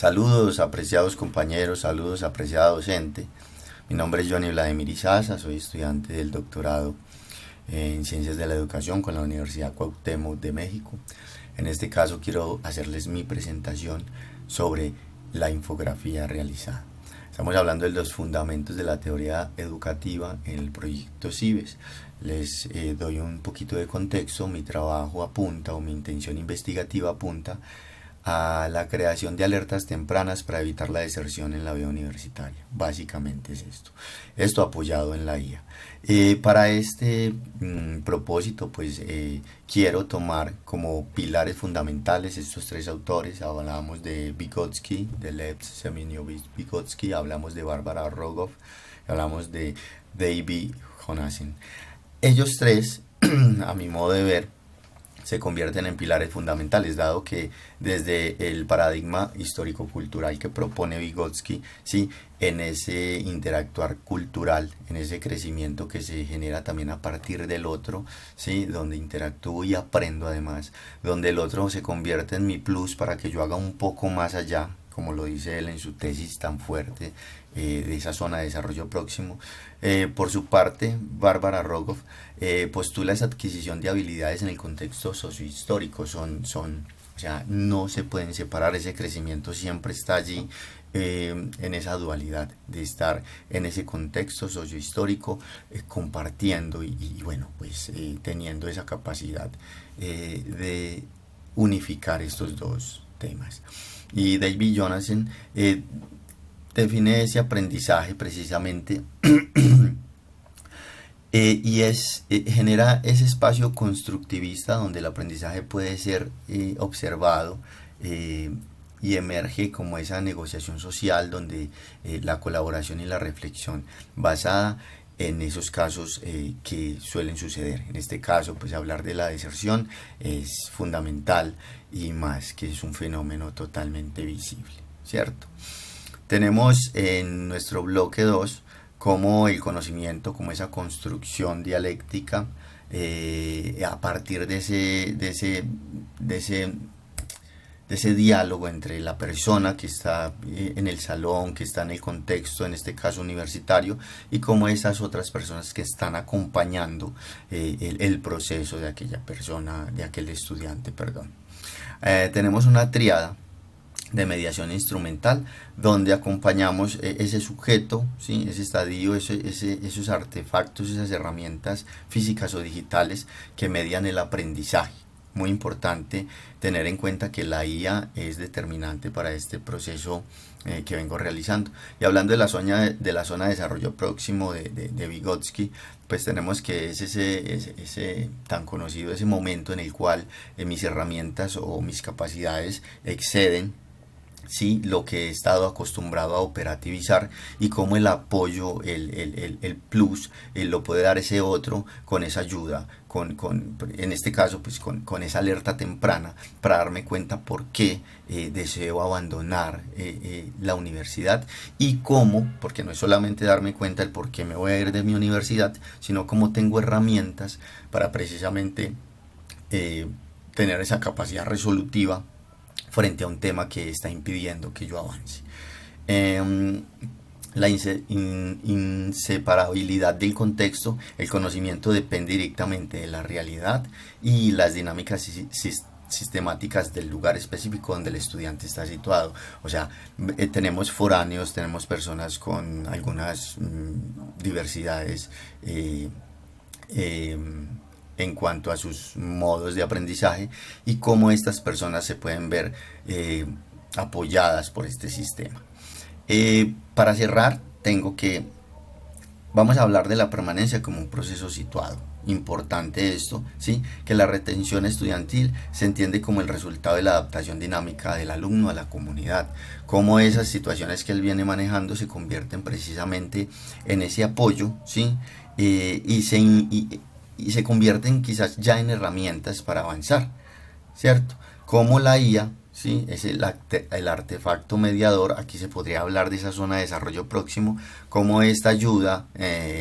Saludos, apreciados compañeros, saludos, apreciada docente. Mi nombre es Johnny Vladimir Izaza, soy estudiante del doctorado en Ciencias de la Educación con la Universidad Cuauhtémoc de México. En este caso quiero hacerles mi presentación sobre la infografía realizada. Estamos hablando de los fundamentos de la teoría educativa en el proyecto CIBES. Les doy un poquito de contexto. Mi trabajo apunta, o mi intención investigativa apunta a la creación de alertas tempranas para evitar la deserción en la vida universitaria. Básicamente es esto. Esto apoyado en la IA. Para este propósito, pues quiero tomar como pilares fundamentales estos tres autores. Hablamos de Vygotsky, de Lev Semyonovich-Vygotsky, hablamos de Barbara Rogoff, hablamos de David Jonassen. Ellos tres, a mi modo de ver, se convierten en pilares fundamentales, dado que desde el paradigma histórico-cultural que propone Vygotsky, ¿sí?, en ese interactuar cultural, en ese crecimiento que se genera también a partir del otro, ¿sí?, donde interactúo y aprendo además, donde el otro se convierte en mi plus para que yo haga un poco más allá, como lo dice él en su tesis tan fuerte, de esa zona de desarrollo próximo. Por su parte, Barbara Rogoff postula esa adquisición de habilidades en el contexto sociohistórico. O sea, no se pueden separar, ese crecimiento siempre está allí, en esa dualidad de estar en ese contexto sociohistórico, compartiendo y bueno, pues teniendo esa capacidad de unificar estos dos temas. Y David Jonassen define ese aprendizaje precisamente genera ese espacio constructivista donde el aprendizaje puede ser observado, y emerge como esa negociación social donde la colaboración y la reflexión basada en esos casos que suelen suceder. En este caso, pues hablar de la deserción es fundamental, y más que es un fenómeno totalmente visible, ¿cierto? Tenemos en nuestro bloque 2 como el conocimiento, como esa construcción dialéctica a partir de ese diálogo entre la persona que está en el salón, que está en el contexto, en este caso universitario, y como esas otras personas que están acompañando el proceso de aquella persona, de aquel estudiante, perdón. Tenemos una tríada de mediación instrumental, donde acompañamos ese sujeto, ¿sí?, ese estadio, esos artefactos, esas herramientas físicas o digitales que median el aprendizaje. Muy importante tener en cuenta que la IA es determinante para este proceso que vengo realizando. Y hablando de la zona de desarrollo próximo de Vygotsky, pues tenemos que es ese tan conocido, ese momento en el cual mis herramientas o mis capacidades exceden, sí, lo que he estado acostumbrado a operativizar, y cómo el apoyo, el plus, lo puede dar ese otro con esa ayuda, en este caso pues con esa alerta temprana para darme cuenta por qué deseo abandonar la universidad, y cómo, porque no es solamente darme cuenta el por qué me voy a ir de mi universidad, sino cómo tengo herramientas para precisamente tener esa capacidad resolutiva frente a un tema que está impidiendo que yo avance. La inseparabilidad del contexto. El conocimiento depende directamente de la realidad y las dinámicas sistemáticas del lugar específico donde el estudiante está situado. O sea, tenemos foráneos, tenemos personas con algunas diversidades en cuanto a sus modos de aprendizaje, y cómo estas personas se pueden ver apoyadas por este sistema. Para cerrar, vamos a hablar de la permanencia como un proceso situado. Importante esto, ¿sí?, que la retención estudiantil se entiende como el resultado de la adaptación dinámica del alumno a la comunidad, cómo esas situaciones que él viene manejando se convierten precisamente en ese apoyo, ¿sí?, y se convierten quizás ya en herramientas para avanzar, ¿cierto? Como la IA, ¿sí?, es el artefacto mediador. Aquí se podría hablar de esa zona de desarrollo próximo, cómo esta ayuda,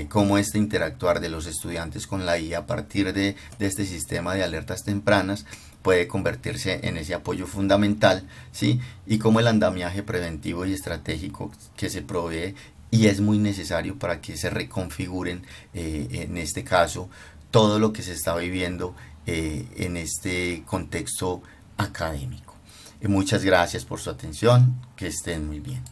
cómo este interactuar de los estudiantes con la IA a partir de este sistema de alertas tempranas puede convertirse en ese apoyo fundamental, ¿sí? Y como el andamiaje preventivo y estratégico que se provee y es muy necesario para que se reconfiguren, en este caso, todo lo que se está viviendo en este contexto académico. Muchas gracias por su atención, que estén muy bien.